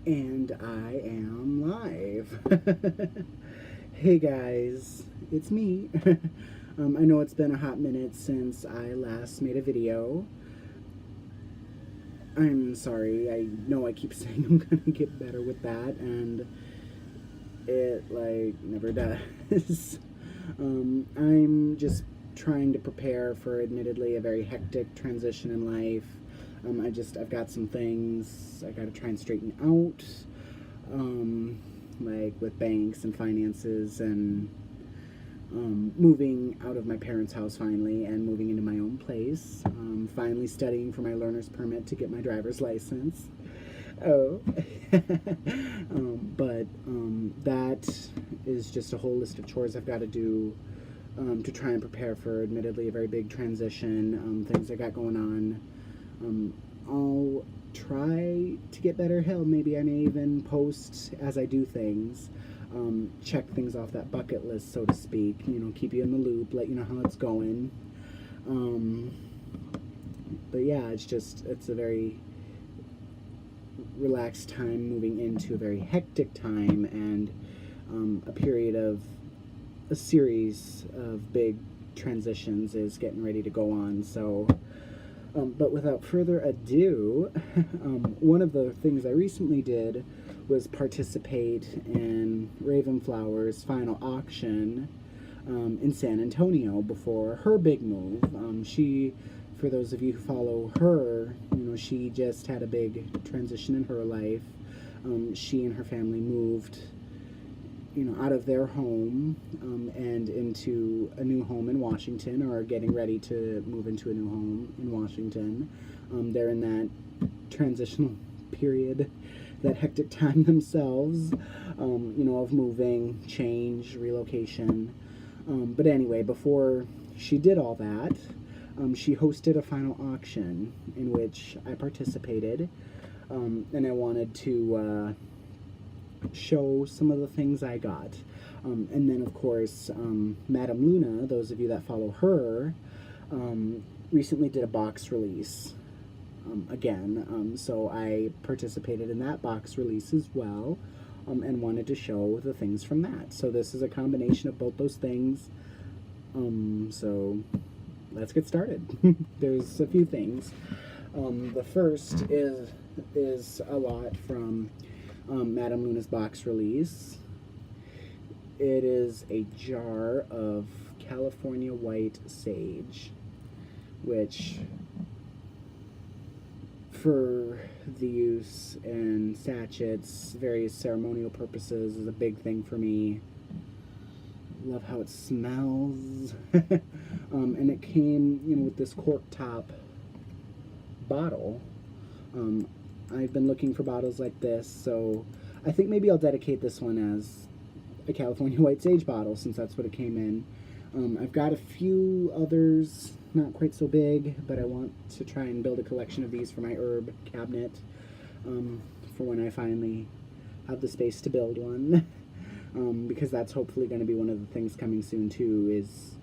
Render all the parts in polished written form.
And I am live. Hey guys, it's me. I know it's been a hot minute since I last made a video. I'm sorry, I know I keep saying I'm gonna get better with that, and it, like, never does. I'm just trying to prepare for, admittedly, a very hectic transition in life. I've got some things I gotta try and straighten out, like with banks and finances and moving out of my parents' house finally and moving into my own place. Finally studying for my learner's permit to get my driver's license. Oh, but that is just a whole list of chores I've got to do to try and prepare for, admittedly, a very big transition. Things I got going on. I'll try to get better. Hell, maybe I may even post as I do things. Check things off that bucket list, so to speak. You know, keep you in the loop, let you know how it's going. But yeah, it's a very relaxed time moving into a very hectic time, and a period of a series of big transitions is getting ready to go on. So but without further ado, one of the things I recently did was participate in Ravenflower's final auction in San Antonio before her big move. For those of you who follow her, you know, she just had a big transition in her life. She and her family moved, you know, out of their home and into a new home in Washington, or are getting ready to move into a new home in Washington. They're in that transitional period, that hectic time themselves, you know, of moving, change, relocation. But anyway, before she did all that, she hosted a final auction in which I participated, and I wanted to show some of the things I got. And then, of course, Madame Luna, those of you that follow her, recently did a box release again. So I participated in that box release as well, and wanted to show the things from that. So this is a combination of both those things. So let's get started. There's a few things. The first is a lot from Madame Luna's box release. It is a jar of California white sage, which, for the use in sachets, various ceremonial purposes, is a big thing for me. Love how it smells. And it came, you know, with this cork top bottle. I've been looking for bottles like this, so I think maybe I'll dedicate this one as a California White Sage bottle, since that's what it came in. I've got a few others, not quite so big, but I want to try and build a collection of these for my herb cabinet, for when I finally have the space to build one. Because that's hopefully going to be one of the things coming soon too, is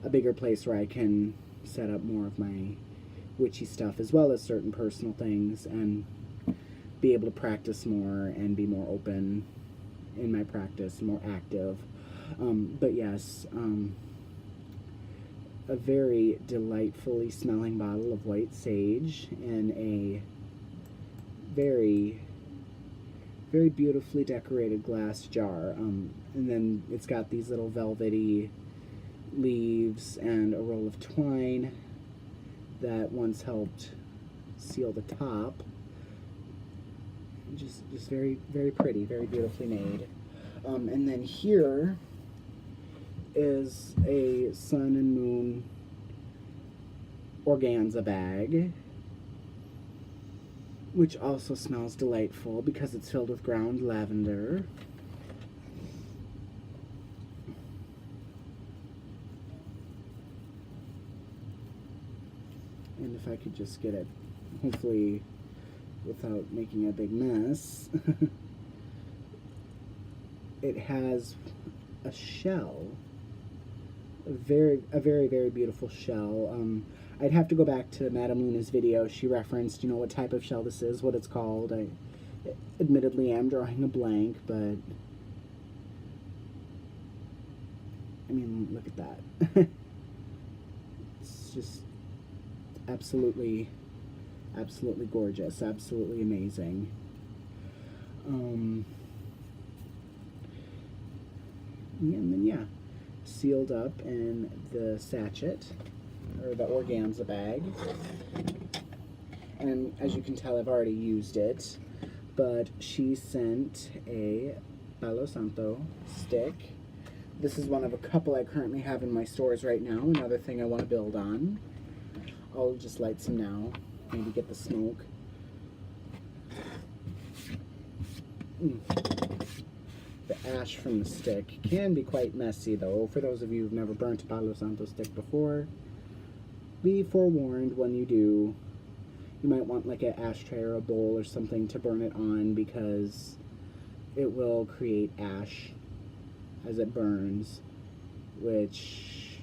a bigger place where I can set up more of my witchy stuff, as well as certain personal things, and be able to practice more and be more open in my practice, more active. But yes, a very delightfully smelling bottle of white sage in a very, very beautifully decorated glass jar. And then it's got these little velvety leaves and a roll of twine that once helped seal the top. Just very, very pretty, very beautifully made. And then here is a sun and moon organza bag, which also smells delightful because it's filled with ground lavender. And if I could just get it, hopefully without making a big mess, it has a shell, a very, very beautiful shell. I'd have to go back to Madame Luna's video. She referenced, you know, what type of shell this is, what it's called. I Admittedly, I'm drawing a blank, but I mean, look at that. It's just absolutely, absolutely gorgeous, absolutely amazing. And then, yeah, sealed up in the sachet, or the organza bag. And as you can tell, I've already used it, but she sent a Palo Santo stick. This is one of a couple I currently have in my stores right now, another thing I want to build on. I'll just light some now, maybe get the smoke. The ash from the stick can be quite messy though. For those of you who've never burnt a Palo Santo stick before, be forewarned when you do. You might want like an ashtray or a bowl or something to burn it on, because it will create ash as it burns, which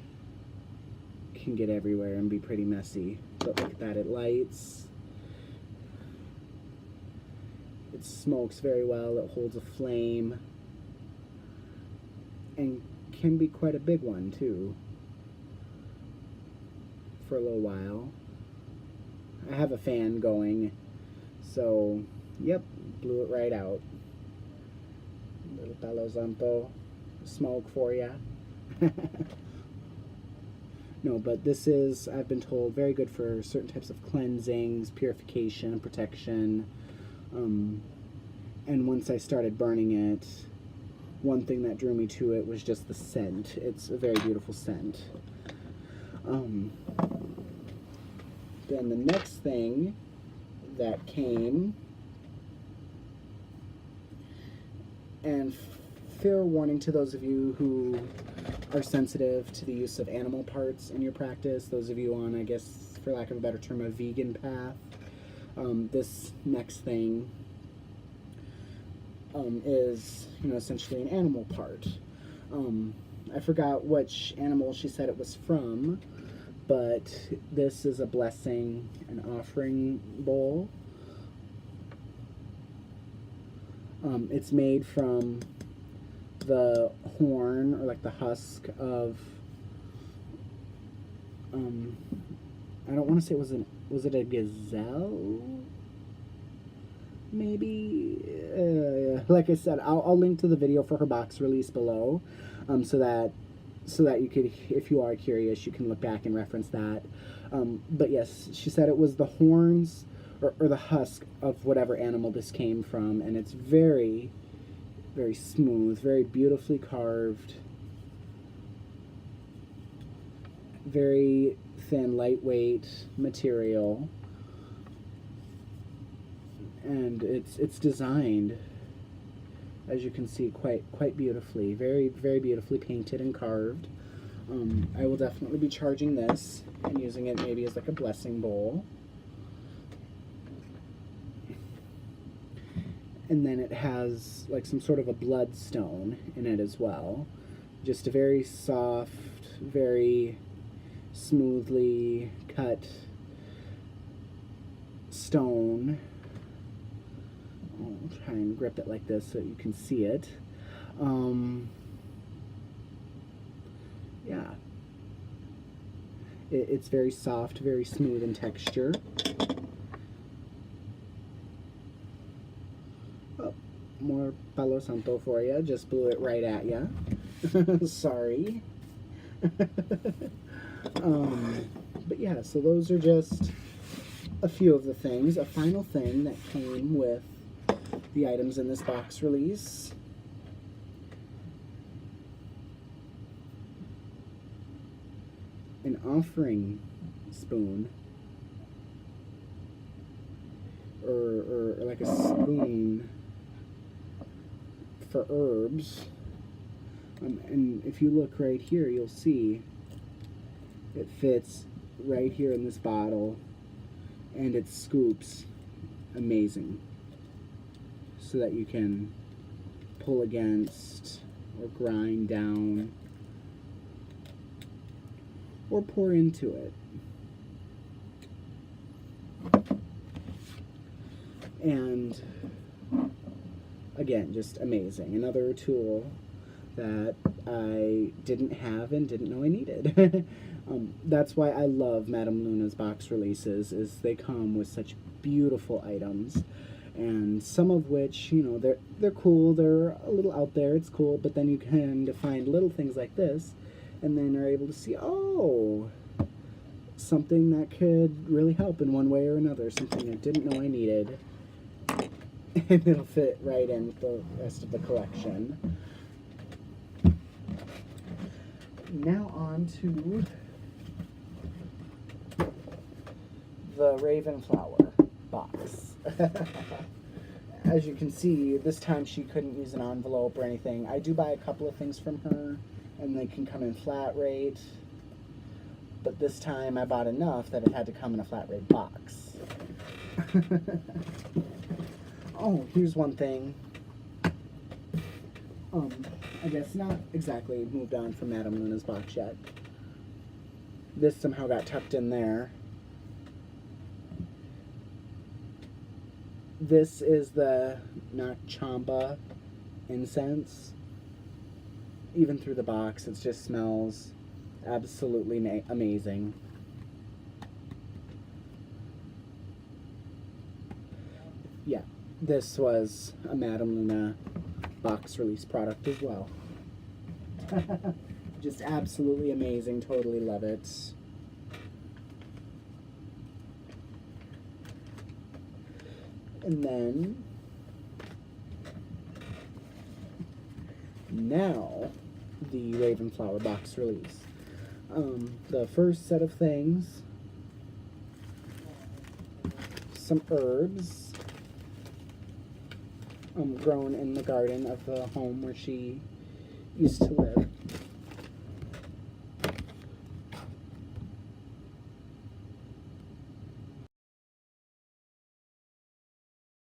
can get everywhere and be pretty messy. But look at that, it lights. It smokes very well, it holds a flame, and can be quite a big one too, for a little while. I have a fan going, so yep, blew it right out. Little Palo Santo smoke for ya. No, but this is, I've been told, very good for certain types of cleansings, purification, protection. And once I started burning it, one thing that drew me to it was just the scent. It's a very beautiful scent. Then the next thing that came, and fair warning to those of you who are sensitive to the use of animal parts in your practice, those of you on, I guess, for lack of a better term, a vegan path, this next thing is, essentially an animal part. I forgot which animal she said it was from, but this is a blessing and offering bowl. It's made from the horn, or like the husk of, I don't want to say was it a gazelle? Maybe, like I said, I'll link to the video for her box release below, so that you could, if you are curious, you can look back and reference that. But yes, she said it was the horns or the husk of whatever animal this came from, and it's very, very smooth, very beautifully carved, very thin, lightweight material. And it's designed, as you can see, quite beautifully, very, very beautifully painted and carved. I will definitely be charging this and using it maybe as like a blessing bowl. And then it has like some sort of a bloodstone in it as well. Just a very soft, very smoothly cut stone. I'll try and grip it like this so you can see it. Yeah. It's very soft, very smooth in texture. Oh, more Palo Santo for you. Just blew it right at you. Sorry. But yeah, so those are just a few of the things. A final thing that came with the items in this box release. An offering spoon, or like a spoon for herbs. And if you look right here, you'll see it fits right here in this bottle, and it scoops amazing, so that you can pull against or grind down or pour into it. And again, just amazing. Another tool that I didn't have and didn't know I needed. That's why I love Madame Luna's box releases, is they come with such beautiful items, and some of which, you know, they're cool, they're a little out there, it's cool, but then you can find little things like this, and then are able to see, oh, something that could really help in one way or another, something I didn't know I needed, and it'll fit right in with the rest of the collection. Now on to the Ravenflower box. As you can see, this time she couldn't use an envelope or anything. I do buy a couple of things from her, and they can come in flat rate, but this time I bought enough that it had to come in a flat rate box. Oh, here's one thing. I guess not exactly moved on from Madame Luna's box yet. This somehow got tucked in there. This is the Nachamba incense. Even through the box, it just smells absolutely amazing. Yeah, this was a Madame Luna box release product as well. Just absolutely amazing, totally love it. And then, now, the Ravenflower box release. The first set of things, some herbs grown in the garden of the home where she used to live.